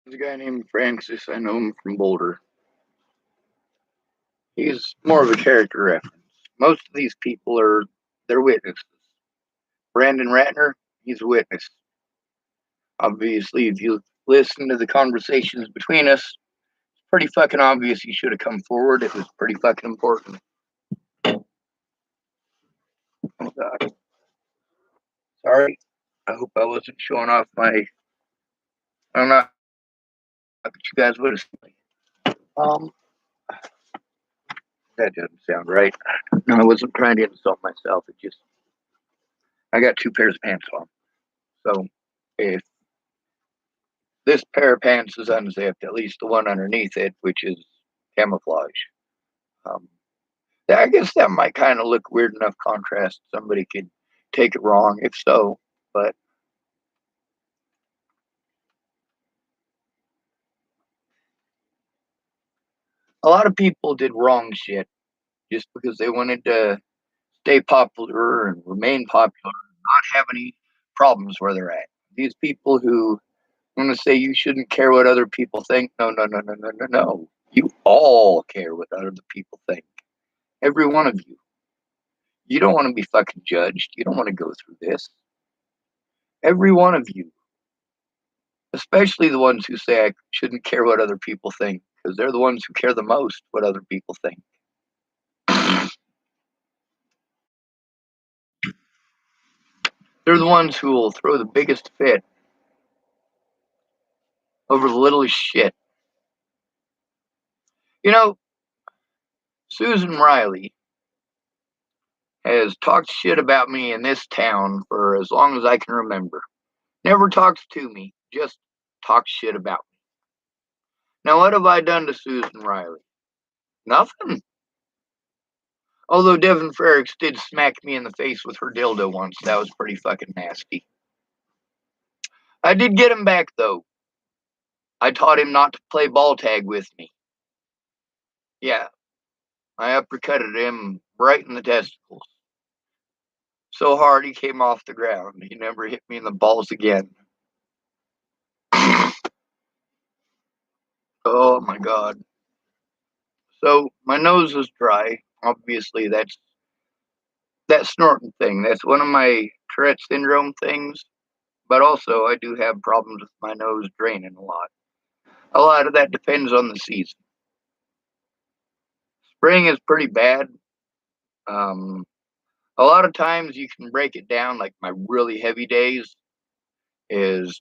There's a guy named Francis. I know him from Boulder. He's more of a character reference. Most of these people they're witnesses. Brandon Ratner, he's a witness. Obviously, if you listen to the conversations between us, it's pretty fucking obvious he should have come forward. It was pretty fucking important. Oh God, sorry. I hope I wasn't showing off my. I'm not. But you guys would have seen me. Um, that doesn't sound right. No, I wasn't trying to insult myself. It just I got two pairs of pants on. So if this pair of pants is unzipped, at least the one underneath it, which is camouflage. Um, I guess that might kind of look weird enough contrast. Somebody could take it wrong if so, but a lot of people did wrong shit just because they wanted to stay popular and remain popular and not have any problems where they're at. These people who want to say you shouldn't care what other people think, no, no, no, no, no, no, no. You all care what other people think. Every one of you. You don't want to be fucking judged. You don't want to go through this. Every one of you, especially the ones who say I shouldn't care what other people think, because they're the ones who care the most what other people think. They're the ones who will throw the biggest fit over the littlest shit. You know, Susan Riley has talked shit about me in this town for as long as I can remember. Never talks to me, just talks shit about me. Now, what have I done to Susan Riley? Nothing. Although Devin Frericks did smack me in the face with her dildo once. That was pretty fucking nasty. I did get him back, though. I taught him not to play ball tag with me. Yeah, I uppercutted him right in the testicles. So hard he came off the ground. He never hit me in the balls again. Oh my God. So my nose is dry. Obviously, that's that snorting thing. That's one of my Tourette syndrome things. But also, I do have problems with my nose draining a lot. A lot of that depends on the season. Spring is pretty bad. Um, a lot of times you can break it down, like my really heavy days is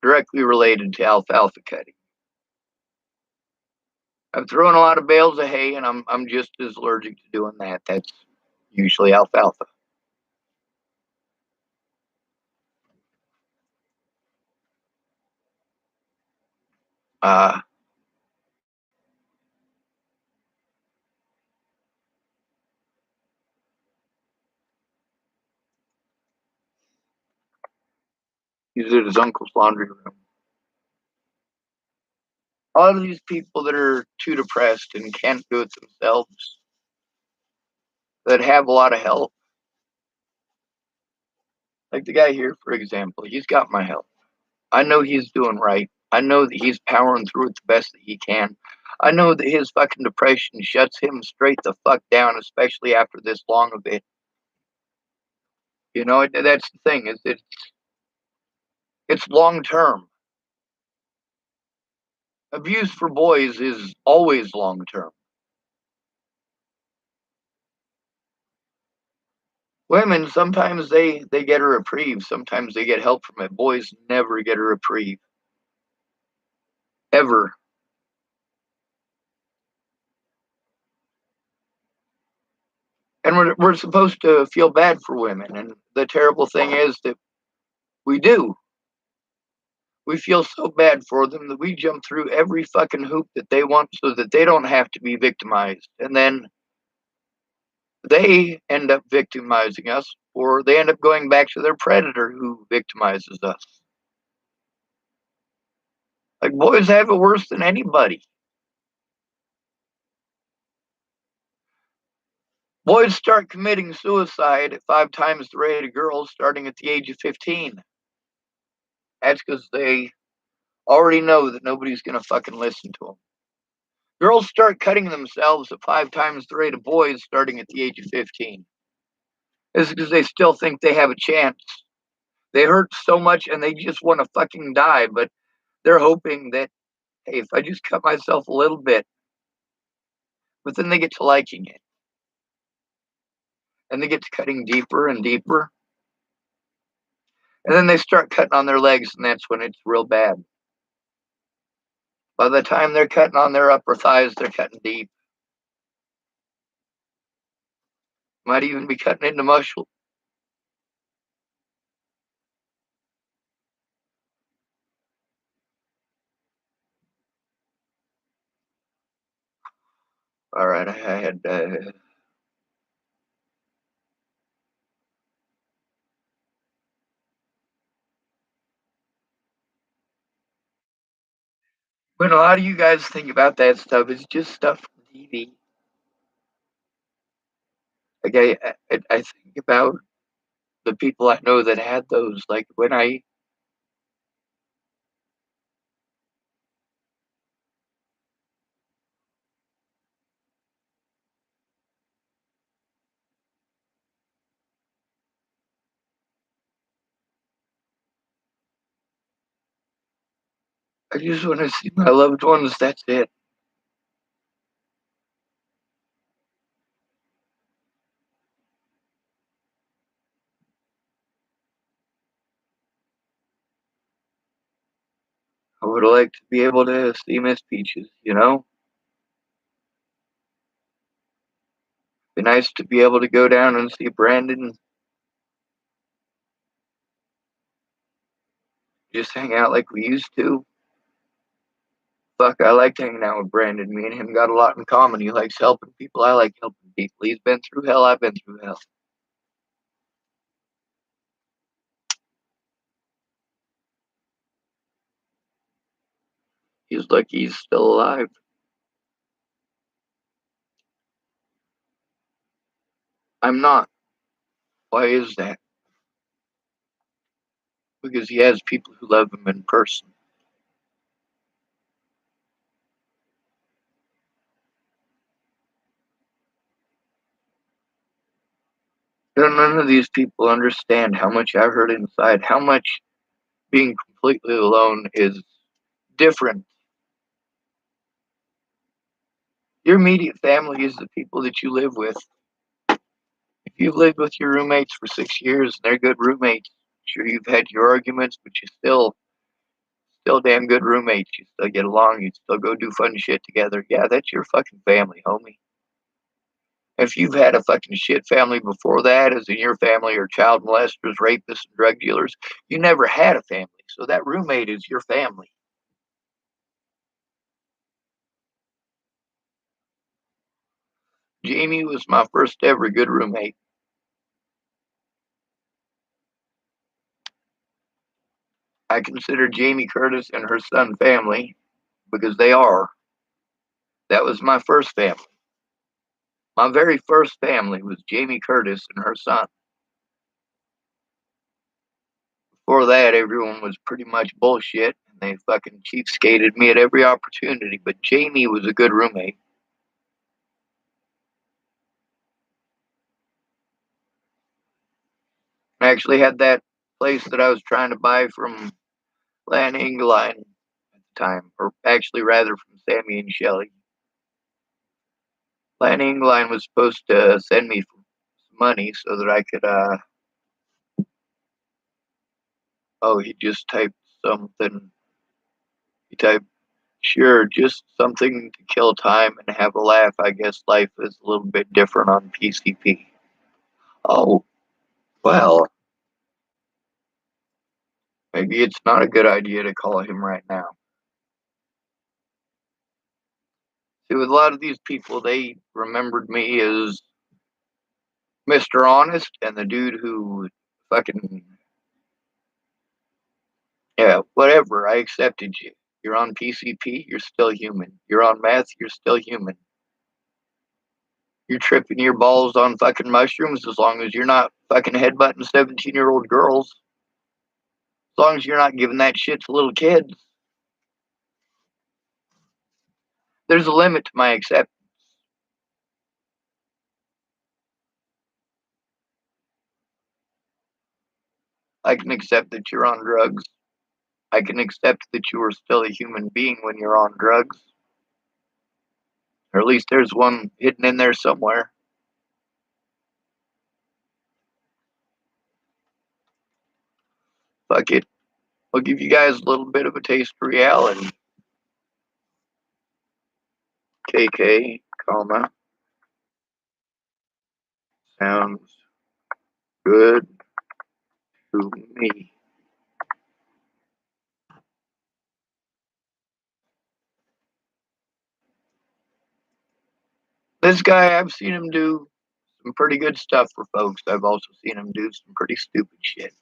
directly related to alfalfa cutting. I'm throwing a lot of bales of hay, and I'm just as allergic to doing that. That's usually alfalfa. Uh, he's at his uncle's laundry room. A lot of these people that are too depressed and can't do it themselves, that have a lot of help, like the guy here, for example, he's got my help. I know he's doing right. I know that he's powering through it the best that he can. I know that his fucking depression shuts him straight the fuck down, especially after this long of it. You know, that's the thing is it's long term. Abuse for boys is always long term. Women sometimes they get a reprieve. Sometimes they get help from it. Boys never get a reprieve ever. And we're supposed to feel bad for women. And the terrible thing is that we do. We feel so bad for them that we jump through every fucking hoop that they want so that they don't have to be victimized. And then they end up victimizing us, or they end up going back to their predator who victimizes us. Like, boys have it worse than anybody. Boys start committing suicide at 5 times the rate of girls starting at the age of 15. That's because they already know that nobody's gonna fucking listen to them. Girls start cutting themselves at 5 times the rate of boys starting at the age of 15. It's because they still think they have a chance. They hurt so much and they just want to fucking die, but they're hoping that, hey, if I just cut myself a little bit, but then they get to liking it. And they get to cutting deeper and deeper. And then they start cutting on their legs, and that's when it's real bad. By the time they're cutting on their upper thighs, they're cutting deep. Might even be cutting into muscle. All right, I had when a lot of you guys think about that stuff, it's just stuff from TV. Like I think about the people I know that had those. Like when I just want to see my loved ones. That's it. I would like to be able to see Miss Peaches. Be nice to be able to go down and see Brandon. Just hang out like we used to. Fuck, I liked hanging out with Brandon. Me and him got a lot in common. He likes helping people. I like helping people. He's been through hell. I've been through hell. He's lucky he's still alive. I'm not. Why is that? Because he has people who love him in person. None of these people understand how much I hurt inside, how much being completely alone is different. Your immediate family is the people that you live with. If you've lived with your roommates for 6 years and they're good roommates, sure you've had your arguments, but you still damn good roommates. You still get along. You still go do fun shit together. Yeah, that's your fucking family, homie. If you've had a fucking shit family before that, as in your family are child molesters, rapists, and drug dealers, you never had a family. So that roommate is your family. Jamie was my first ever good roommate. I consider Jamie Curtis and her son family because they are. That was my first family. My very first family was Jamie Curtis and her son. Before that, everyone was pretty much bullshit, and they fucking cheapskated me at every opportunity. But Jamie was a good roommate. I actually had that place that I was trying to buy from Lan Engeline at the time, or actually rather from Sammy and Shelley. Lan Engeline was supposed to send me some money so that I could, oh, he just typed something. He typed, sure, just something to kill time and have a laugh. I guess life is a little bit different on PCP. Oh, well, maybe it's not a good idea to call him right now. See, with a lot of these people, they remembered me as Mr. Honest and the dude who fucking, yeah, whatever. I accepted you. You're on PCP, you're still human. You're on meth, you're still human. You're tripping your balls on fucking mushrooms as long as you're not fucking headbutting 17-year-old girls. As long as you're not giving that shit to little kids. There's a limit to my acceptance. I can accept that you're on drugs. I can accept that you are still a human being when you're on drugs. Or at least there's one hidden in there somewhere. Fuck it. I'll give you guys a little bit of a taste of reality. KK, comma, sounds good to me. This guy, I've seen him do some pretty good stuff for folks. I've also seen him do some pretty stupid shit.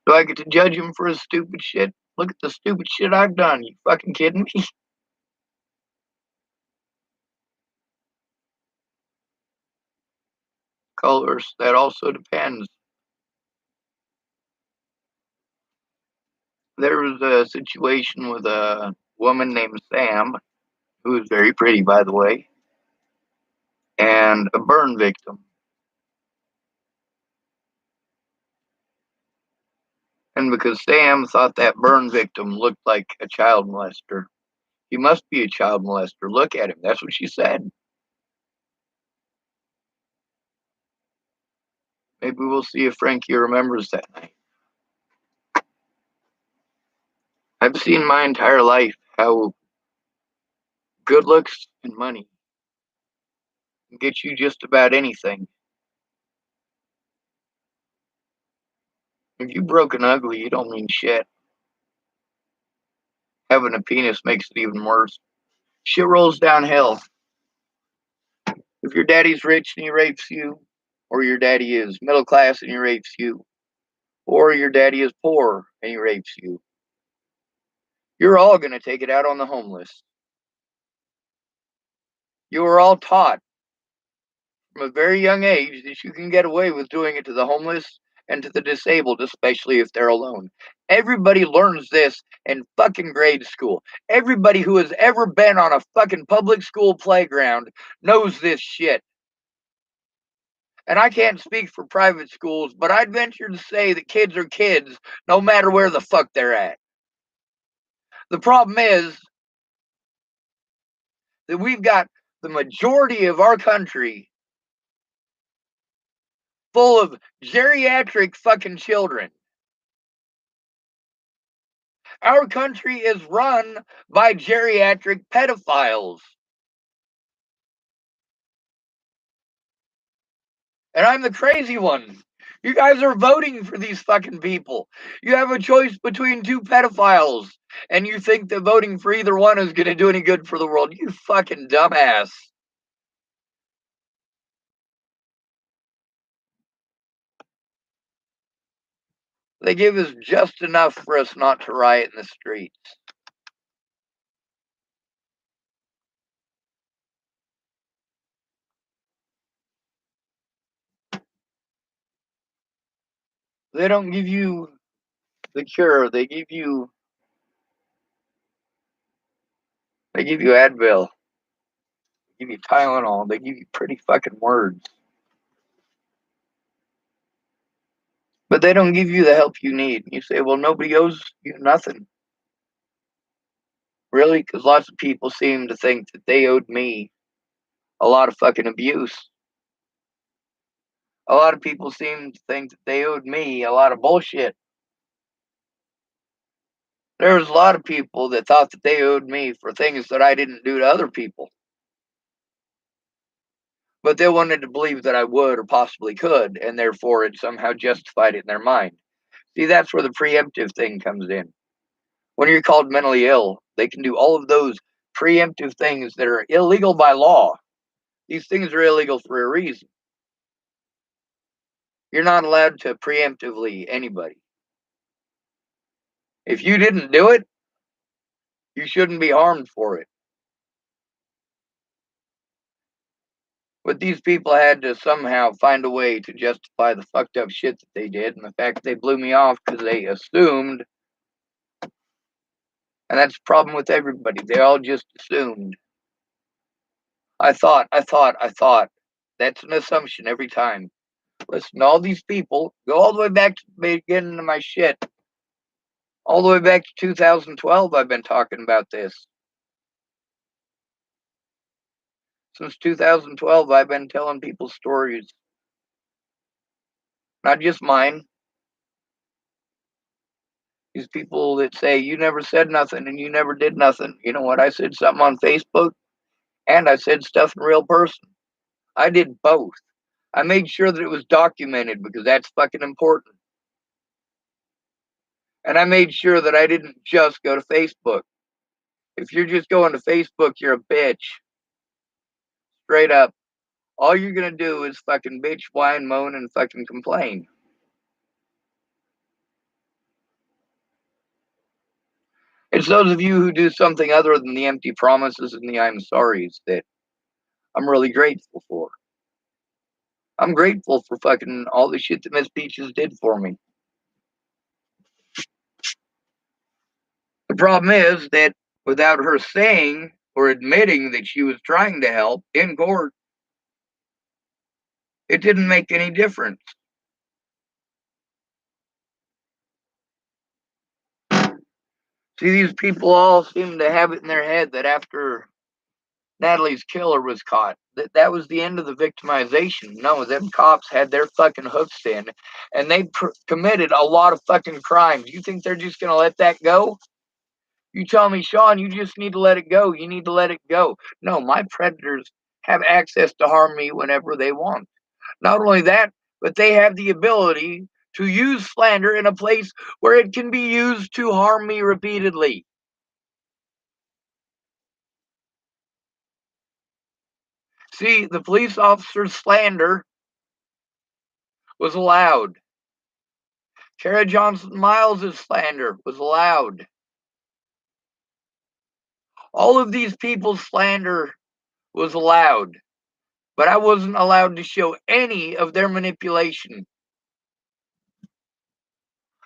Do I get to judge him for his stupid shit? Look at the stupid shit I've done. You fucking kidding me? Colors, that also depends. There was a situation with a woman named Sam, who was very pretty, by the way, and a burn victim. And because Sam thought that burn victim looked like a child molester, he must be a child molester. Look at him. That's what she said. Maybe we'll see if Frankie remembers that night. I've seen my entire life how good looks and money can get you just about anything. If you broke and ugly, you don't mean shit. Having a penis makes it even worse. Shit rolls downhill. If your daddy's rich and he rapes you, or your daddy is middle class and he rapes you, or your daddy is poor and he rapes you, you're all going to take it out on the homeless. You were all taught from a very young age that you can get away with doing it to the homeless and to the disabled, especially if they're alone. Everybody learns this in fucking grade school. Everybody who has ever been on a fucking public school playground knows this shit. And I can't speak for private schools, but I'd venture to say that kids are kids no matter where the fuck they're at. The problem is that we've got the majority of our country full of geriatric fucking children. Our country is run by geriatric pedophiles. And I'm the crazy one. You guys are voting for these fucking people. You have a choice between two pedophiles, and you think that voting for either one is going to do any good for the world. You fucking dumbass. They give us just enough for us not to riot in the streets. They don't give you the cure. They give you Advil. They give you Tylenol. They give you pretty fucking words. But they don't give you the help you need. You say, well, nobody owes you nothing. Really? Because lots of people seem to think that they owed me a lot of fucking abuse. A lot of people seem to think that they owed me a lot of bullshit. There was a lot of people that thought that they owed me for things that I didn't do to other people. But they wanted to believe that I would or possibly could, and therefore it somehow justified it in their mind. See, that's where the preemptive thing comes in. When you're called mentally ill, they can do all of those preemptive things that are illegal by law. These things are illegal for a reason. You're not allowed to preemptively anybody. If you didn't do it, you shouldn't be harmed for it. But these people had to somehow find a way to justify the fucked up shit that they did, and the fact that they blew me off because they assumed And that's the problem with everybody. They all just assumed. I thought. That's an assumption every time. Listen, all these people, go all the way back to the beginning of my shit. All the way back to 2012, I've been talking about this. Since 2012, I've been telling people stories. Not just mine. These people that say, you never said nothing and you never did nothing. You know what? I said something on Facebook and I said stuff in real person. I did both. I made sure that it was documented because that's fucking important. And I made sure that I didn't just go to Facebook. If you're just going to Facebook, you're a bitch. Straight up. All you're going to do is fucking bitch, whine, moan, and fucking complain. It's those of you who do something other than the empty promises and the I'm sorries that I'm really grateful for. I'm grateful for fucking all the shit that Miss Peaches did for me. The problem is that without her saying or admitting that she was trying to help in court, it didn't make any difference. See, these people all seem to have it in their head that after Natalie's killer was caught, that was the end of the victimization. No, them cops had their fucking hooks in, and they committed a lot of fucking crimes. You think they're just gonna let that go? You tell me, Sean, you just need to let it go. You need to let it go. No, my predators have access to harm me whenever they want. Not only that, but they have the ability to use slander in a place where it can be used to harm me repeatedly. See, the police officer's slander was allowed. Kara Johnson Miles' slander was allowed. All of these people's slander was allowed, but I wasn't allowed to show any of their manipulation.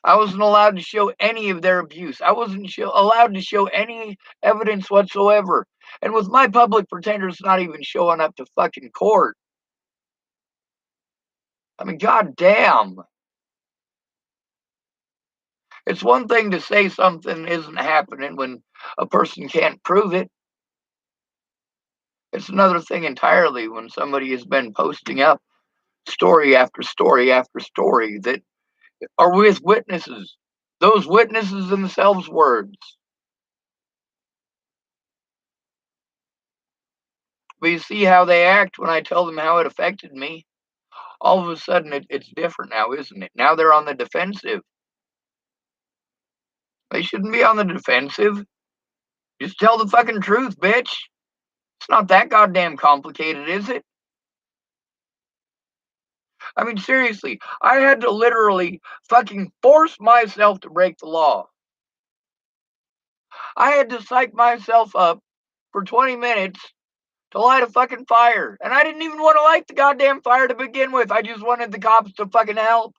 I wasn't allowed to show any of their abuse. I wasn't allowed to show any evidence whatsoever. And with my public pretenders not even showing up to fucking court, I mean, goddamn. It's one thing to say something isn't happening when a person can't prove it. It's another thing entirely when somebody has been posting up story after story after story that are with witnesses. Those witnesses themselves words. But you see how they act when I tell them how it affected me. All of a sudden, it's different now, isn't it? Now they're on the defensive. They shouldn't be on the defensive. Just tell the fucking truth, bitch. It's not that goddamn complicated, is it? I mean, seriously, I had to literally fucking force myself to break the law. I had to psych myself up for 20 minutes to light a fucking fire. And I didn't even want to light the goddamn fire to begin with. I just wanted the cops to fucking help.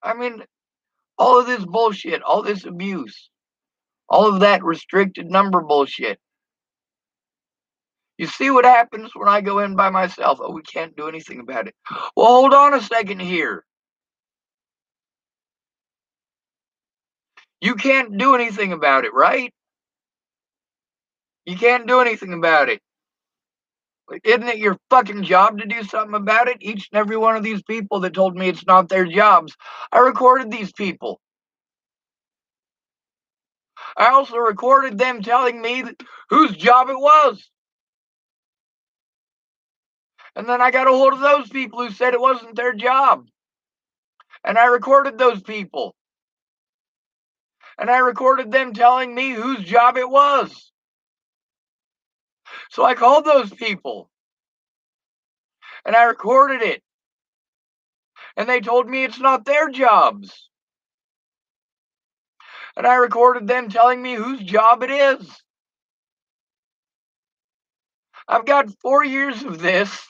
I mean, all of this bullshit, all this abuse, all of that restricted number bullshit. You see what happens when I go in by myself? Oh, we can't do anything about it. Well, hold on a second here. You can't do anything about it, right? You can't do anything about it. Isn't it your fucking job to do something about it? Each and every one of these people that told me it's not their jobs, I recorded these people. I also recorded them telling me whose job it was. And then I got a hold of those people who said it wasn't their job. And I recorded those people. And I recorded them telling me whose job it was. So I called those people. And I recorded it. And they told me it's not their jobs. And I recorded them telling me whose job it is. I've got 4 years of this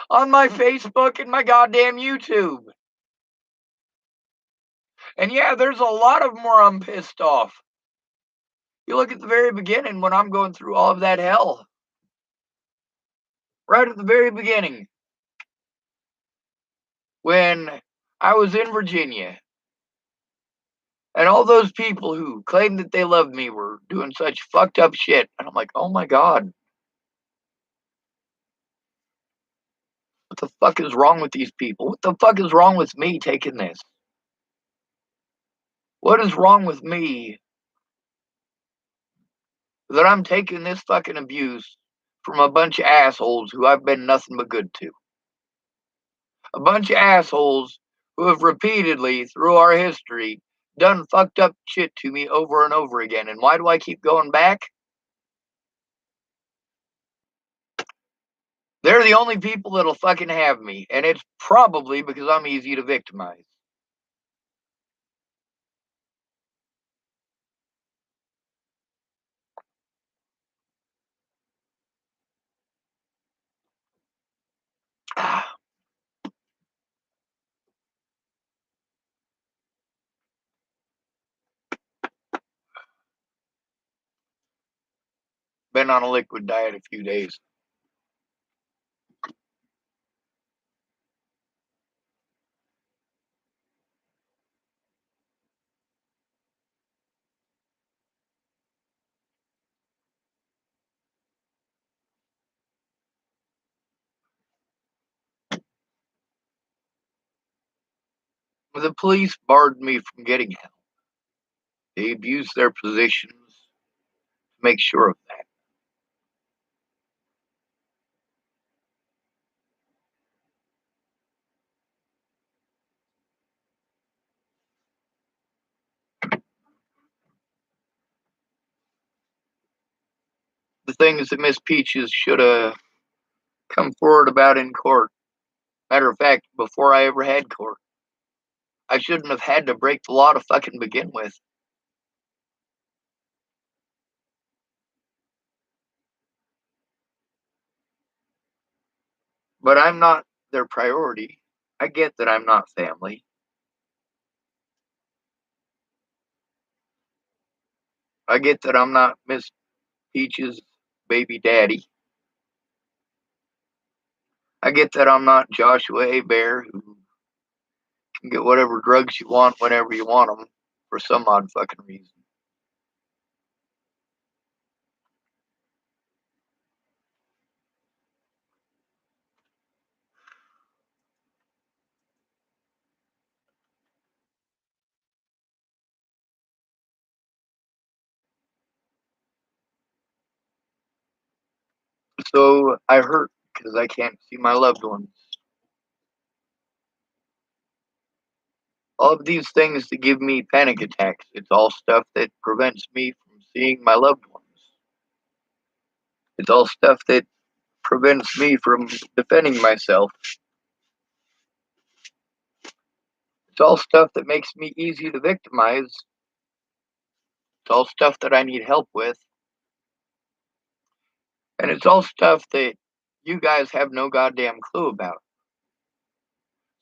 on my Facebook and my goddamn YouTube. And yeah, there's a lot of them where I'm pissed off. You look at the very beginning when I'm going through all of that hell. Right at the very beginning. When I was in Virginia. And all those people who claimed that they loved me were doing such fucked up shit. And I'm like, oh my God. What the fuck is wrong with these people? What the fuck is wrong with me taking this? What is wrong with me that I'm taking this fucking abuse from a bunch of assholes who I've been nothing but good to? A bunch of assholes who have repeatedly, through our history, done fucked up shit to me over and over again. And why do I keep going back? They're the only people that'll fucking have me. And it's probably because I'm easy to victimize. Been on a liquid diet a few days. The police barred me from getting help. They abused their positions to make sure of that. The things that Miss Peaches should have come forward about in court. Matter of fact, before I ever had court, I shouldn't have had to break the law to fucking begin with. But I'm not their priority. I get that I'm not family. I get that I'm not Miss Peaches' baby daddy. I get that I'm not Joshua Hebert, who can get whatever drugs you want whenever you want them for some odd fucking reason. So I hurt because I can't see my loved ones. All of these things that give me panic attacks, it's all stuff that prevents me from seeing my loved ones. It's all stuff that prevents me from defending myself. It's all stuff that makes me easy to victimize. It's all stuff that I need help with. And it's all stuff that you guys have no goddamn clue about.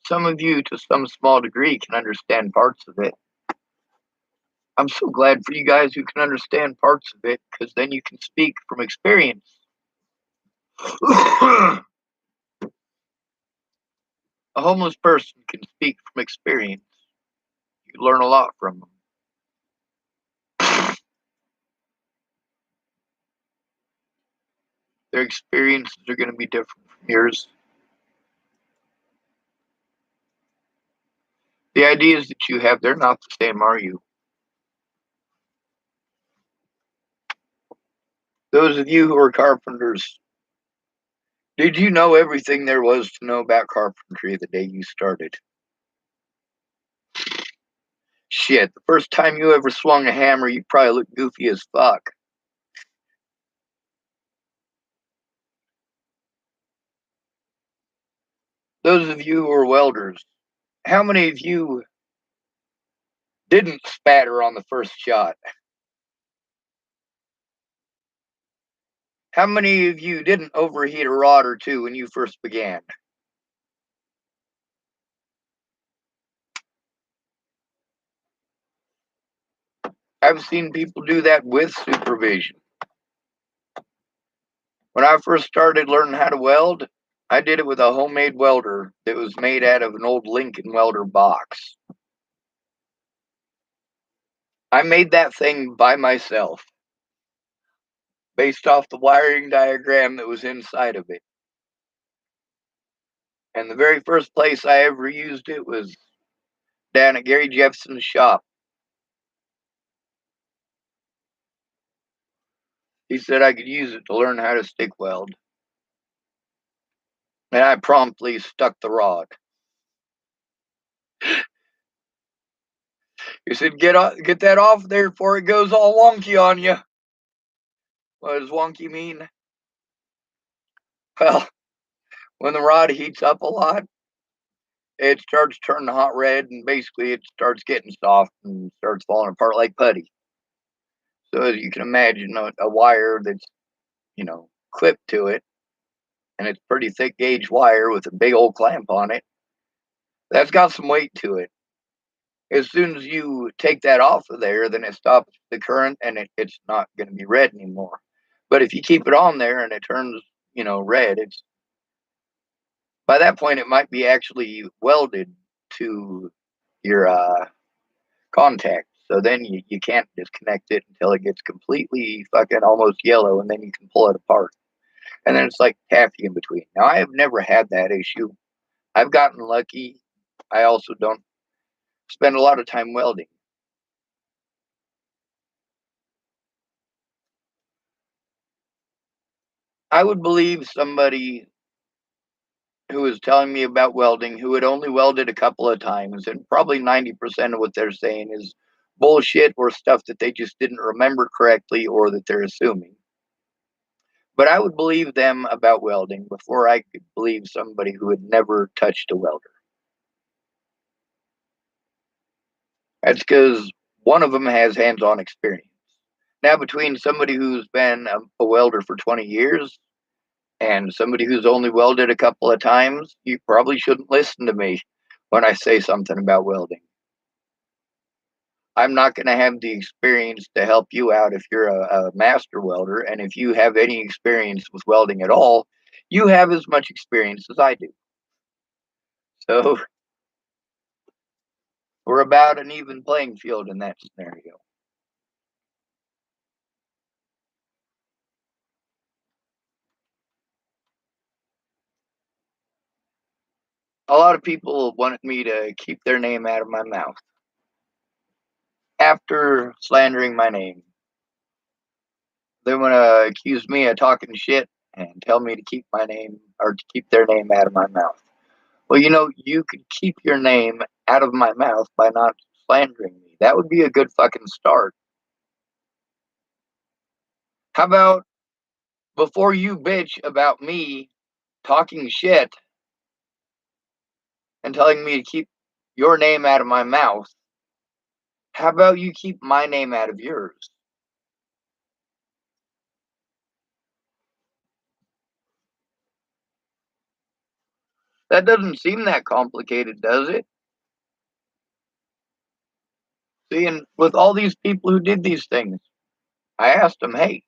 Some of you, to some small degree, can understand parts of it. I'm so glad for you guys who can understand parts of it, because then you can speak from experience. A homeless person can speak from experience. You learn a lot from them. Their experiences are going to be different from yours. The ideas that you have, they're not the same, are you? Those of you who are carpenters, did you know everything there was to know about carpentry the day you started? Shit, the first time you ever swung a hammer, you probably looked goofy as fuck. Those of you who are welders, how many of you didn't spatter on the first shot? How many of you didn't overheat a rod or two when you first began? I've seen people do that with supervision. When I first started learning how to weld, I did it with a homemade welder that was made out of an old Lincoln welder box. I made that thing by myself based off the wiring diagram that was inside of it. And the very first place I ever used it was down at Gary Jeffson's shop. He said I could use it to learn how to stick weld. And I promptly stuck the rod. He said, get that off there before it goes all wonky on you. What does wonky mean? Well, when the rod heats up a lot, it starts turning hot red, and basically it starts getting soft and starts falling apart like putty. So as you can imagine, a wire that's, clipped to it, and it's pretty thick gauge wire with a big old clamp on it, that's got some weight to it. As soon as you take that off of there, then it stops the current, and it's not going to be red anymore. But if you keep it on there and it turns, red, it's by that point it might be actually welded to your contact. So then you can't disconnect it until it gets completely fucking almost yellow, and then you can pull it apart. And then it's like taffy in between. Now, I have never had that issue. I've gotten lucky. I also don't spend a lot of time welding. I would believe somebody who was telling me about welding who had only welded a couple of times, and probably 90% of what they're saying is bullshit or stuff that they just didn't remember correctly or that they're assuming. But I would believe them about welding before I could believe somebody who had never touched a welder. That's because one of them has hands-on experience. Now, between somebody who's been a welder for 20 years and somebody who's only welded a couple of times, you probably shouldn't listen to me when I say something about welding. I'm not going to have the experience to help you out if you're a master welder. And if you have any experience with welding at all, you have as much experience as I do. So we're about an even playing field in that scenario. A lot of people wanted me to keep their name out of my mouth after slandering my name. They want to accuse me of talking shit and tell me to keep my name or to keep their name out of my mouth. Well, you could keep your name out of my mouth by not slandering me. That would be a good fucking start. How about before you bitch about me talking shit and telling me to keep your name out of my mouth, how about you keep my name out of yours? That doesn't seem that complicated, does it? See, and with all these people who did these things, I asked them, hey,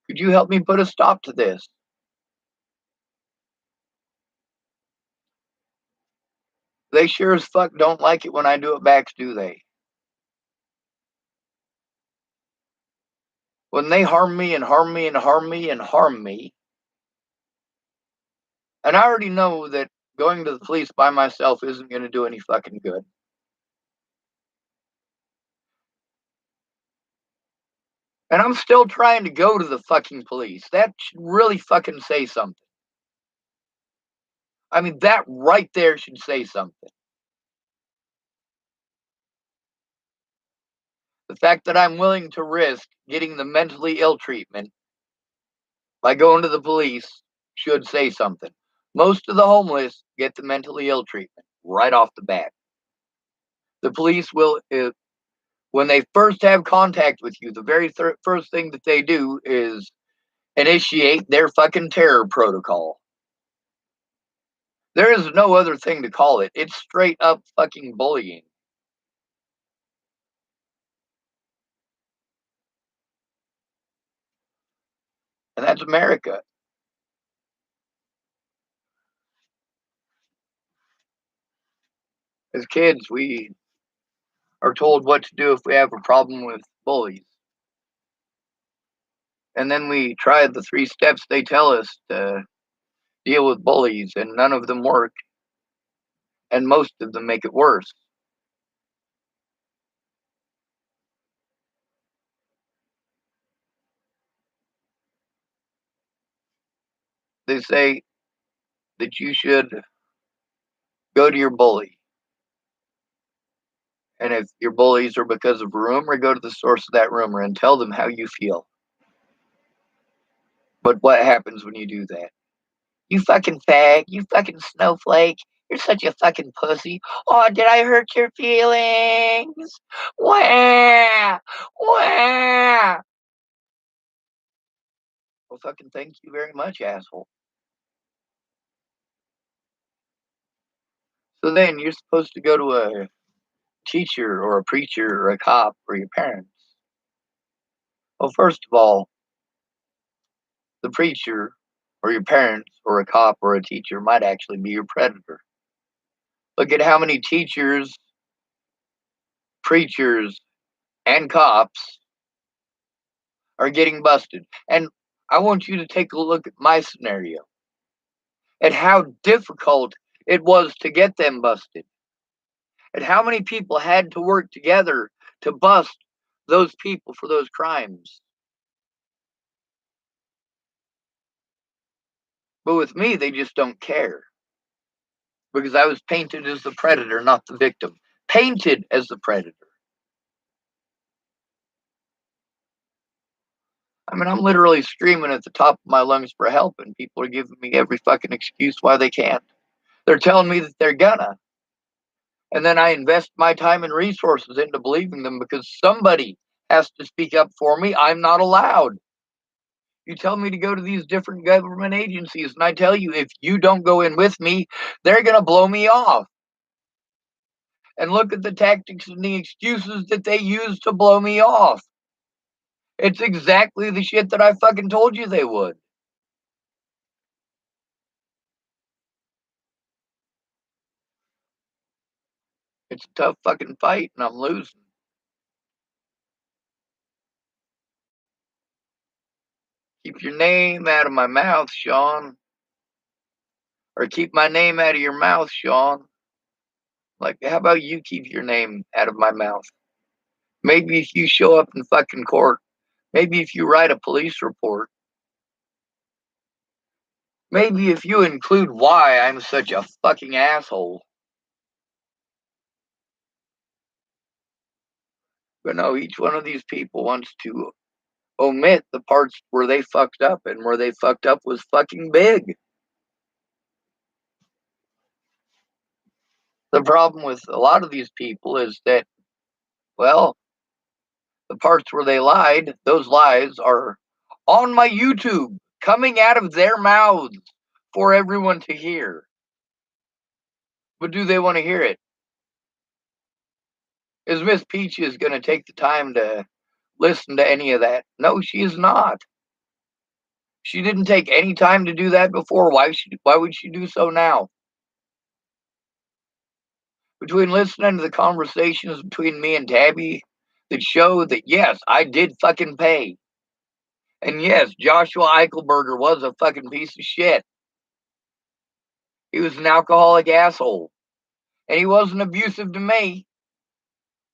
could you help me put a stop to this? They sure as fuck don't like it when I do it back, do they? When they harm me and harm me and harm me and harm me, and I already know that going to the police by myself isn't going to do any fucking good. And I'm still trying to go to the fucking police. That should really fucking say something. I mean, that right there should say something. The fact that I'm willing to risk getting the mentally ill treatment by going to the police should say something. Most of the homeless get the mentally ill treatment right off the bat. The police will, when they first have contact with you, the very first thing that they do is initiate their fucking terror protocol. There is no other thing to call it. It's straight up fucking bullying. And that's America. As kids, we are told what to do if we have a problem with bullies. And then we try the 3 steps they tell us to deal with bullies, and none of them work, and most of them make it worse. They say that you should go to your bully. And if your bullies are because of a rumor, go to the source of that rumor and tell them how you feel. But what happens when you do that? You fucking fag, you fucking snowflake, you're such a fucking pussy. Oh, did I hurt your feelings? Wah! Wah! Well, fucking thank you very much, asshole. So then you're supposed to go to a teacher or a preacher or a cop or your parents. Well, first of all, the preacher or your parents or a cop or a teacher might actually be your predator. Look at how many teachers, preachers, and cops are getting busted. And I want you to take a look at my scenario and how difficult it was to get them busted, and how many people had to work together to bust those people for those crimes. But with me, they just don't care because I was painted as the predator, not the victim. Painted as the predator. I mean, I'm literally screaming at the top of my lungs for help, and people are giving me every fucking excuse why they can't. They're telling me that they're gonna. And then I invest my time and resources into believing them because somebody has to speak up for me. I'm not allowed. You tell me to go to these different government agencies, and I tell you, if you don't go in with me, they're gonna blow me off. And look at the tactics and the excuses that they use to blow me off. It's exactly the shit that I fucking told you they would. It's a tough fucking fight, and I'm losing. Keep your name out of my mouth, Sean. Or keep my name out of your mouth, Sean. Like, how about you keep your name out of my mouth? Maybe if you show up in fucking court, maybe if you write a police report, maybe if you include why I'm such a fucking asshole. But no, each one of these people wants to omit the parts where they fucked up, and where they fucked up was fucking big. The problem with a lot of these people is that, well, the parts where they lied, those lies are on my YouTube, coming out of their mouths for everyone to hear. But do they want to hear it? Is Miss Peaches going to take the time to listen to any of that? No, she is not. She didn't take any time to do that before. Why would she do so now? Between listening to the conversations between me and Tabby that show that yes, I did fucking pay. And yes, Joshua Eichelberger was a fucking piece of shit. He was an alcoholic asshole. And he wasn't abusive to me.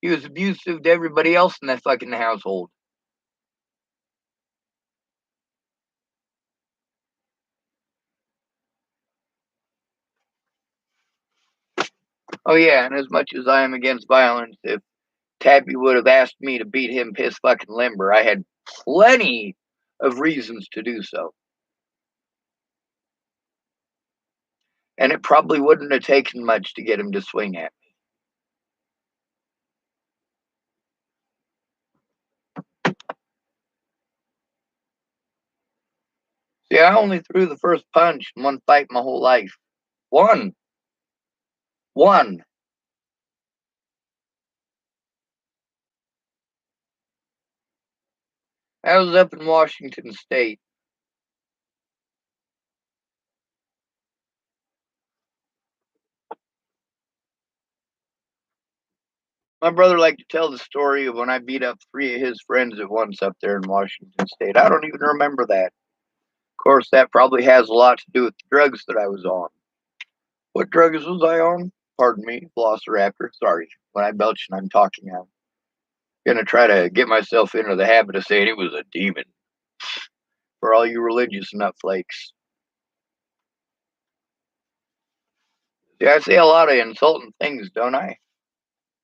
He was abusive to everybody else in that fucking household. Oh yeah, and as much as I am against violence, if Tabby would have asked me to beat him piss fucking limber, I had plenty of reasons to do so. And it probably wouldn't have taken much to get him to swing at me. See, I only threw the first punch in one fight my whole life. One. One. I was up in Washington State, My brother liked to tell the story of when I beat up 3 of his friends at once up there in Washington State. I don't even remember that. Of course, that probably has a lot to do with the drugs that I was on. What drugs was I on? Pardon me, Velociraptor. Sorry, when I belch and I'm talking, I'm gonna try to get myself into the habit of saying it was a demon. For all you religious nutflakes. See, I say a lot of insulting things, don't I?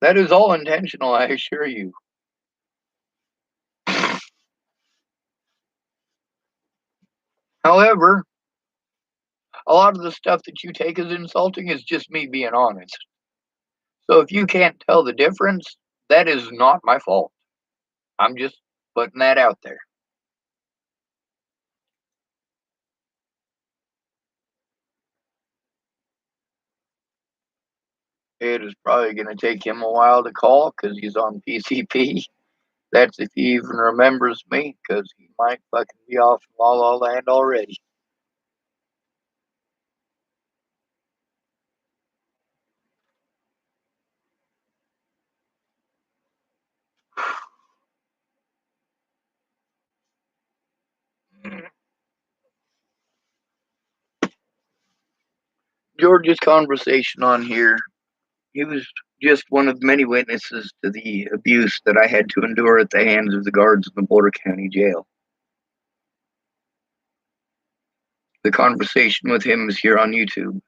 That is all intentional, I assure you. However, a lot of the stuff that you take as insulting is just me being honest. So if you can't tell the difference, that is not my fault. I'm just putting that out there. It is probably going to take him a while to call because he's on PCP. That's if he even remembers me, because he might fucking be off in La La Land already. George's conversation on here, he was just one of many witnesses to the abuse that I had to endure at the hands of the guards in the Boulder County Jail. The conversation with him is here on YouTube.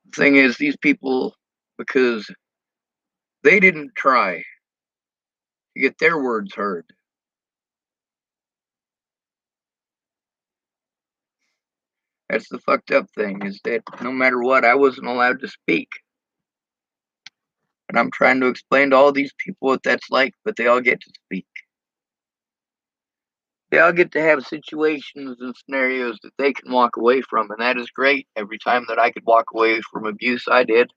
The thing is, these people, because they didn't try to get their words heard. That's the fucked up thing, is that no matter what, I wasn't allowed to speak. And I'm trying to explain to all these people what that's like, but they all get to speak. They all get to have situations and scenarios that they can walk away from, and that is great. Every time that I could walk away from abuse, I did.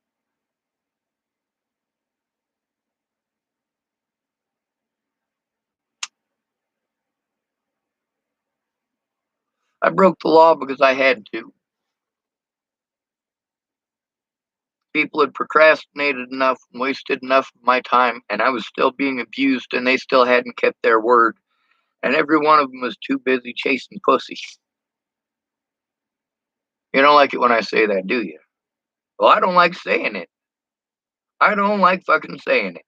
I broke the law because I had to. People had procrastinated enough and wasted enough of my time, and I was still being abused, and they still hadn't kept their word. And every one of them was too busy chasing pussy. You don't like it when I say that, do you? Well, I don't like saying it. I don't like fucking saying it.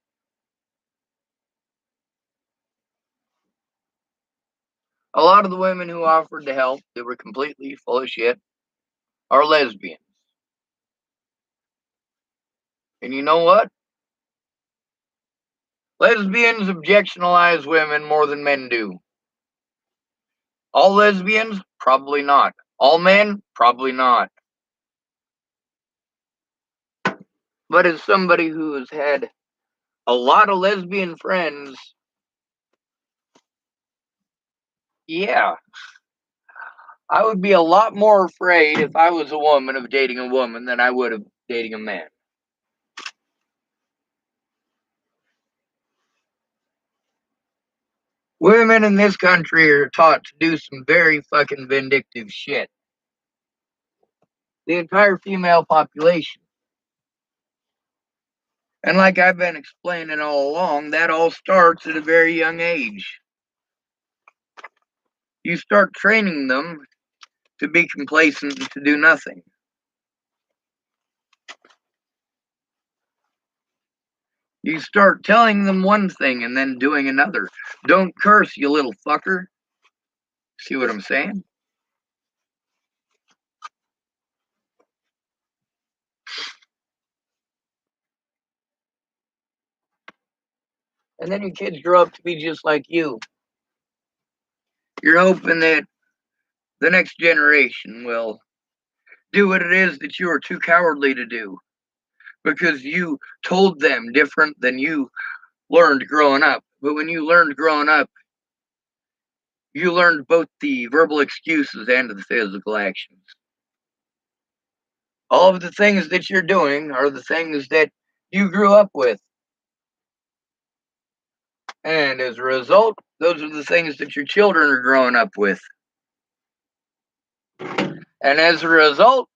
A lot of the women who offered to help, they were completely full of shit, are lesbians. And you know what? Lesbians objectionalize women more than men do. All lesbians? Probably not. All men? Probably not. But as somebody who has had a lot of lesbian friends, yeah, I would be a lot more afraid if I was a woman of dating a woman than I would of dating a man. Women in this country are taught to do some very fucking vindictive shit. The entire female population. And like I've been explaining all along, that all starts at a very young age. You start training them to be complacent and to do nothing. You start telling them one thing and then doing another. Don't curse, you little fucker. See what I'm saying? And then your kids grow up to be just like you. You're hoping that the next generation will do what it is that you are too cowardly to do because you told them different than you learned growing up. But when you learned growing up, you learned both the verbal excuses and the physical actions. All of the things that you're doing are the things that you grew up with. And as a result, those are the things that your children are growing up with. And as a result,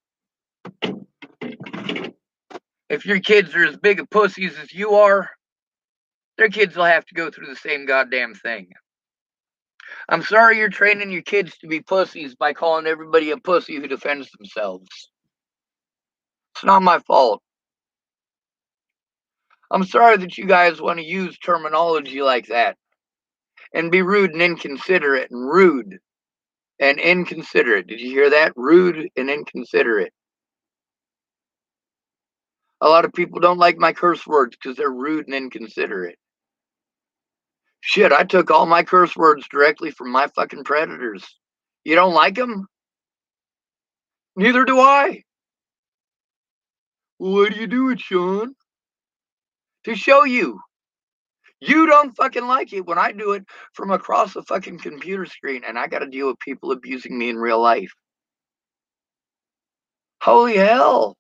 If your kids are as big of pussies as you are, their kids will have to go through the same goddamn thing. I'm sorry you're training your kids to be pussies by calling everybody a pussy who defends themselves. It's not my fault. I'm sorry that you guys want to use terminology like that and be rude and inconsiderate and rude and inconsiderate. Did you hear that? Rude and inconsiderate. A lot of people don't like my curse words because they're rude and inconsiderate. Shit, I took all my curse words directly from my fucking predators. You don't like them? Neither do I. Why do you do it, Sean? To show you. You don't fucking like it when I do it from across the fucking computer screen and I gotta deal with people abusing me in real life. Holy hell.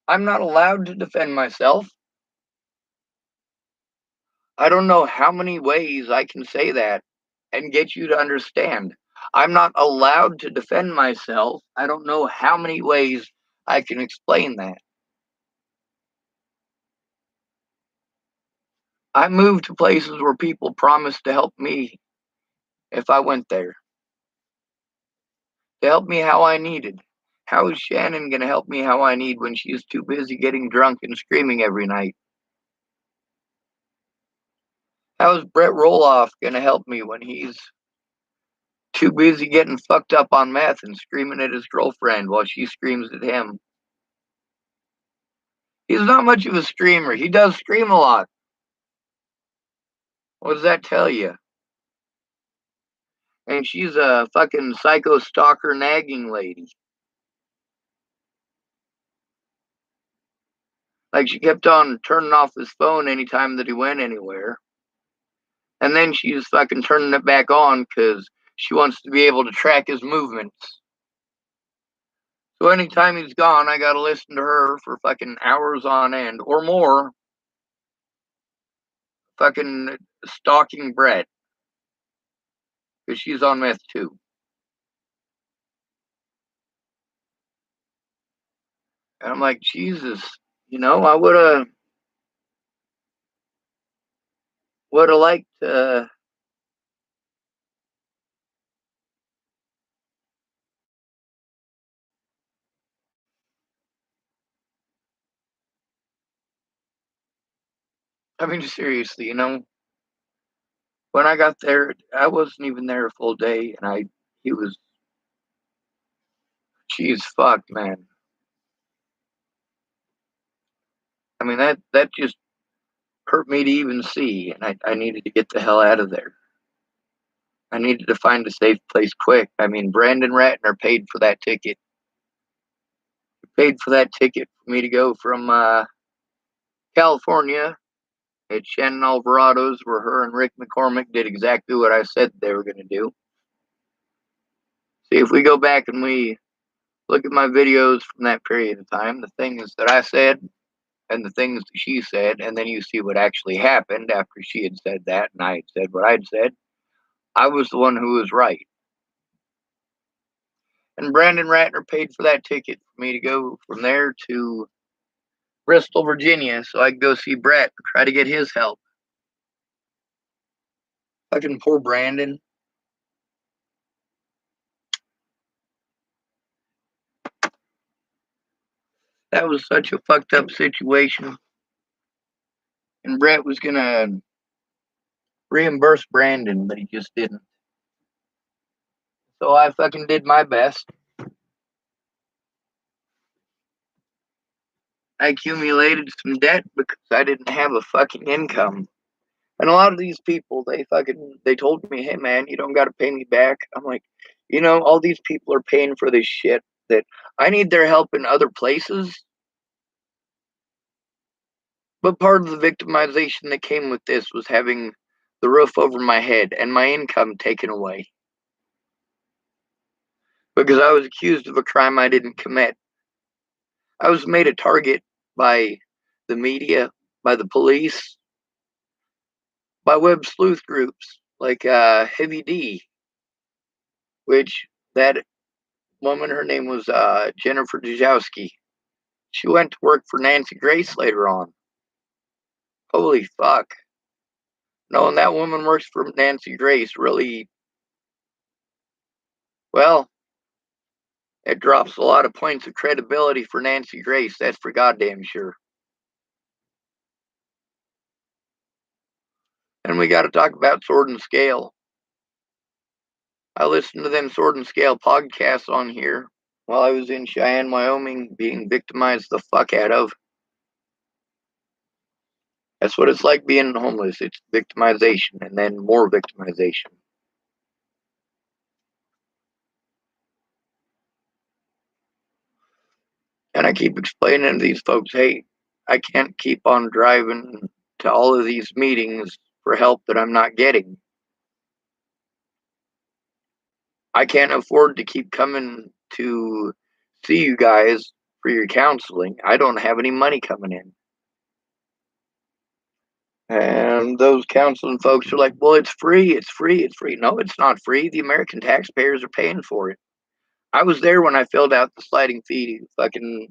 I'm not allowed to defend myself. I don't know how many ways I can say that and get you to understand. I'm not allowed to defend myself. I don't know how many ways I can explain that. I moved to places where people promised to help me if I went there, to help me how I needed. How is Shannon going to help me how I need when she's too busy getting drunk and screaming every night? How is Brett Roloff going to help me when he's too busy getting fucked up on meth and screaming at his girlfriend while she screams at him? He's not much of a screamer. He does scream a lot. What does that tell you? And she's a fucking psycho stalker nagging lady. Like, she kept on turning off his phone anytime that he went anywhere. And then she's fucking turning it back on because she wants to be able to track his movements. So anytime he's gone, I gotta listen to her for fucking hours on end or more, fucking stalking Brett because she's on meth too. And I'm like, Jesus, I would have liked to. I mean, seriously, when I got there, I wasn't even there a full day, and he was, geez, fuck, man. I mean, that just hurt me to even see, and I needed to get the hell out of there. I needed to find a safe place quick. I mean, Brandon Ratner paid for that ticket. He paid for that ticket for me to go from California at Shannon Alvarado's, where her and Rick McCormick did exactly what I said they were going to do. See, if we go back and we look at my videos from that period of time, the things that I said and the things that she said, and then you see what actually happened after she had said that and I had said what I'd said, I was the one who was right. And Brandon Ratner paid for that ticket for me to go from there to Bristol, Virginia, so I could go see Brett and try to get his help. Fucking poor Brandon. That was such a fucked up situation. And Brett was gonna reimburse Brandon, but he just didn't. So I fucking did my best. I accumulated some debt because I didn't have a fucking income. And a lot of these people, they told me, hey man, you don't gotta pay me back. I'm like, all these people are paying for this shit that I need their help in other places. But part of the victimization that came with this was having the roof over my head and my income taken away. Because I was accused of a crime I didn't commit. I was made a target by the media, by the police, by web sleuth groups like Heavy D. which that woman, her name was Jennifer Dejowski. She went to work for Nancy Grace later on. Holy fuck. Knowing that woman works for Nancy Grace really, well, it drops a lot of points of credibility for Nancy Grace. That's for goddamn sure. And we got to talk about Sword and Scale. I listened to them Sword and Scale podcasts on here while I was in Cheyenne, Wyoming, being victimized the fuck out of. That's what it's like being homeless. It's victimization and then more victimization. And I keep explaining to these folks, hey, I can't keep on driving to all of these meetings for help that I'm not getting. I can't afford to keep coming to see you guys for your counseling. I don't have any money coming in. And those counseling folks are like, well, it's free, it's free, it's free. No, it's not free. The American taxpayers are paying for it. I was there when I filled out the sliding fee fucking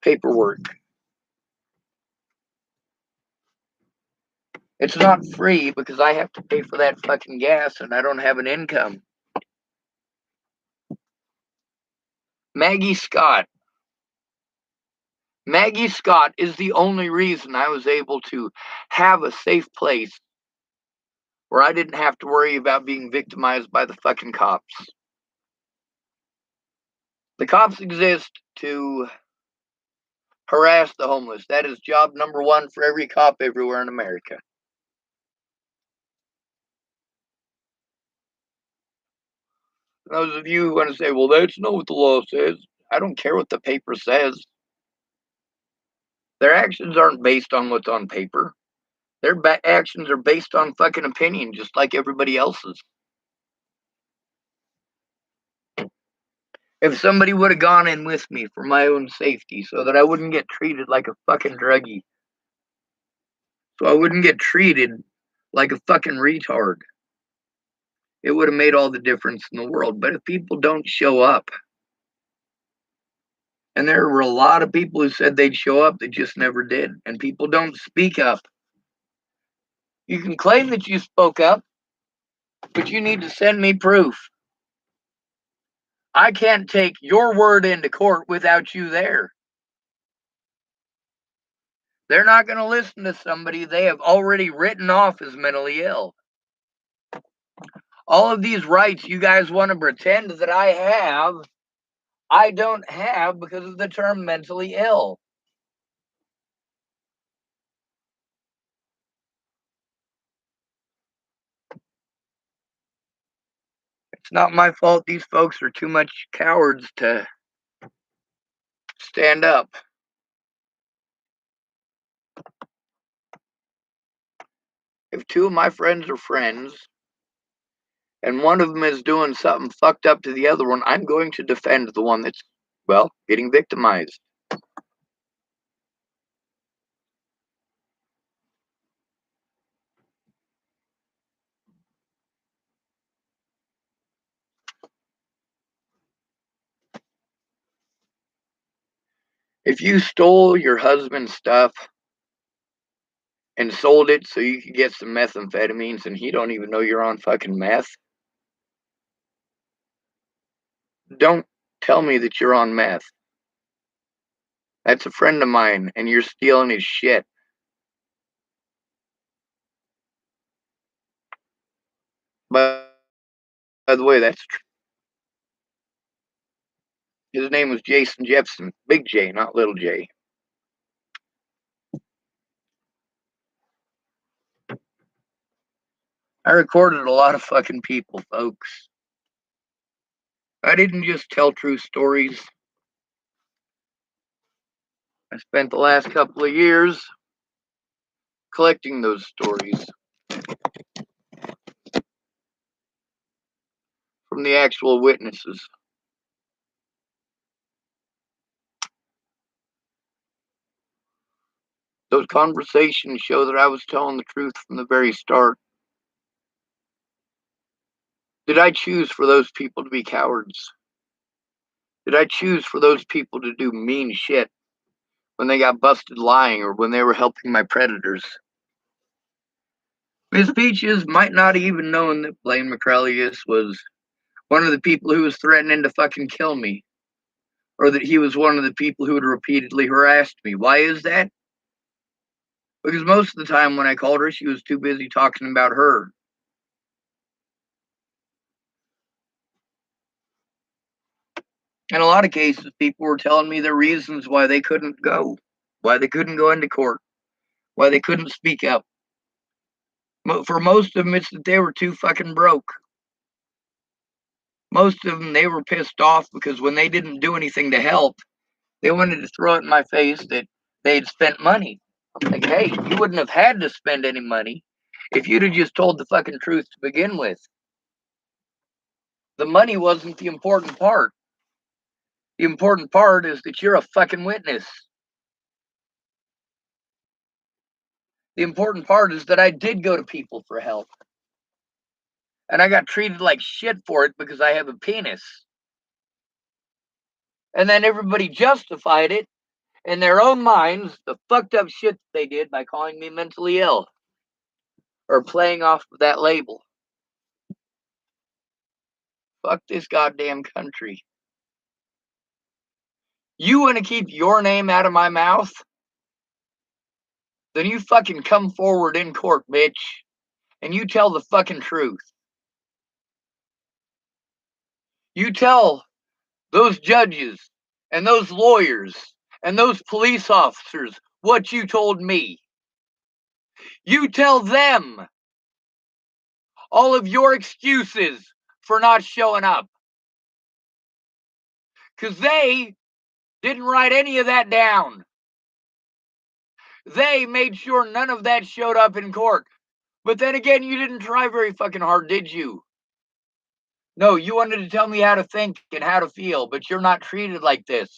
paperwork. It's not free because I have to pay for that fucking gas and I don't have an income. Maggie Scott. Maggie Scott is the only reason I was able to have a safe place where I didn't have to worry about being victimized by the fucking cops. The cops exist to harass the homeless. That is job number one for every cop everywhere in America. Those of you who want to say, well, that's not what the law says. I don't care what the paper says. Their actions aren't based on what's on paper. Their actions are based on fucking opinion, just like everybody else's. If somebody would have gone in with me for my own safety so that I wouldn't get treated like a fucking druggie, so I wouldn't get treated like a fucking retard, it would have made all the difference in the world. But if people don't show up, and there were a lot of people who said they'd show up that just never did, and people don't speak up. You can claim that you spoke up, but you need to send me proof. I can't take your word into court without you there. They're not going to listen to somebody they have already written off as mentally ill. All of these rights you guys want to pretend that I have, I don't have because of the term mentally ill. It's not my fault these folks are too much cowards to stand up. If two of my friends are friends and one of them is doing something fucked up to the other one, I'm going to defend the one that's, well, getting victimized. If you stole your husband's stuff and sold it so you could get some methamphetamines and he don't even know you're on fucking meth, don't tell me that you're on meth. That's a friend of mine and you're stealing his shit. By the way, that's true. His name was Jason Jepson. Big J, not little J. I recorded a lot of fucking people, folks. I didn't just tell true stories. I spent the last couple of years collecting those stories from the actual witnesses. Those conversations show that I was telling the truth from the very start. Did I choose for those people to be cowards? Did I choose for those people to do mean shit when they got busted lying or when they were helping my predators? Miss Peaches might not even known that Blaine McCrelius was one of the people who was threatening to fucking kill me, or that he was one of the people who had repeatedly harassed me. Why is that? Because most of the time when I called her, she was too busy talking about her. In a lot of cases, people were telling me their reasons why they couldn't go into court, why they couldn't speak up. For most of them, it's that they were too fucking broke. Most of them, they were pissed off because when they didn't do anything to help, they wanted to throw it in my face that they'd spent money. Like, hey, you wouldn't have had to spend any money if you'd have just told the fucking truth to begin with. The money wasn't the important part. The important part is that you're a fucking witness. The important part is that I did go to people for help. And I got treated like shit for it because I have a penis. And then everybody justified it in their own minds, the fucked up shit they did by calling me mentally ill or playing off of that label. Fuck this goddamn country. You want to keep your name out of my mouth? Then you fucking come forward in court, bitch, and you tell the fucking truth. You tell those judges and those lawyers and those police officers what you told me. You tell them all of your excuses for not showing up. Because they didn't write any of that down. They made sure none of that showed up in court. But then again, you didn't try very fucking hard, did you? No, you wanted to tell me how to think and how to feel, but you're not treated like this.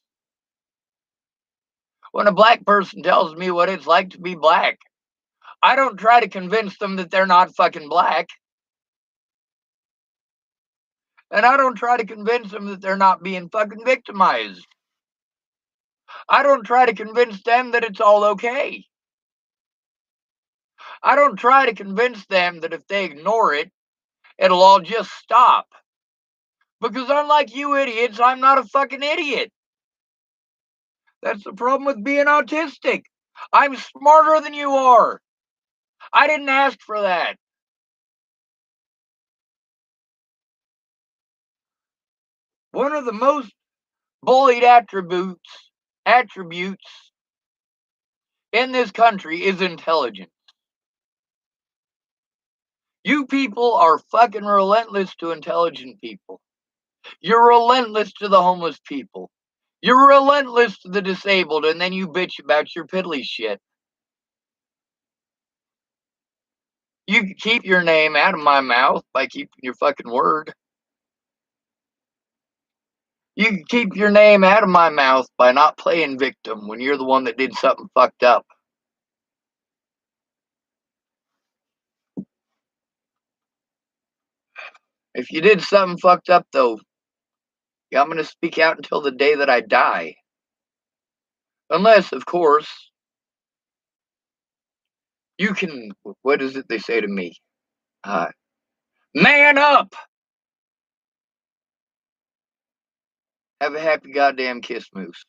When a black person tells me what it's like to be black, I don't try to convince them that they're not fucking black. And I don't try to convince them that they're not being fucking victimized. I don't try to convince them that it's all okay. I don't try to convince them that if they ignore it, it'll all just stop. Because unlike you idiots, I'm not a fucking idiot. That's the problem with being autistic. I'm smarter than you are. I didn't ask for that. One of the most bullied attributes in this country is intelligence. You people are fucking relentless to intelligent people. You're relentless to the homeless people. You're relentless to the disabled, and then you bitch about your piddly shit. You can keep your name out of my mouth by keeping your fucking word. You can keep your name out of my mouth by not playing victim when you're the one that did something fucked up. If you did something fucked up, though, yeah, I'm going to speak out until the day that I die. Unless, of course, you can, what is it they say to me? Man up! Have a happy goddamn kiss, Moose.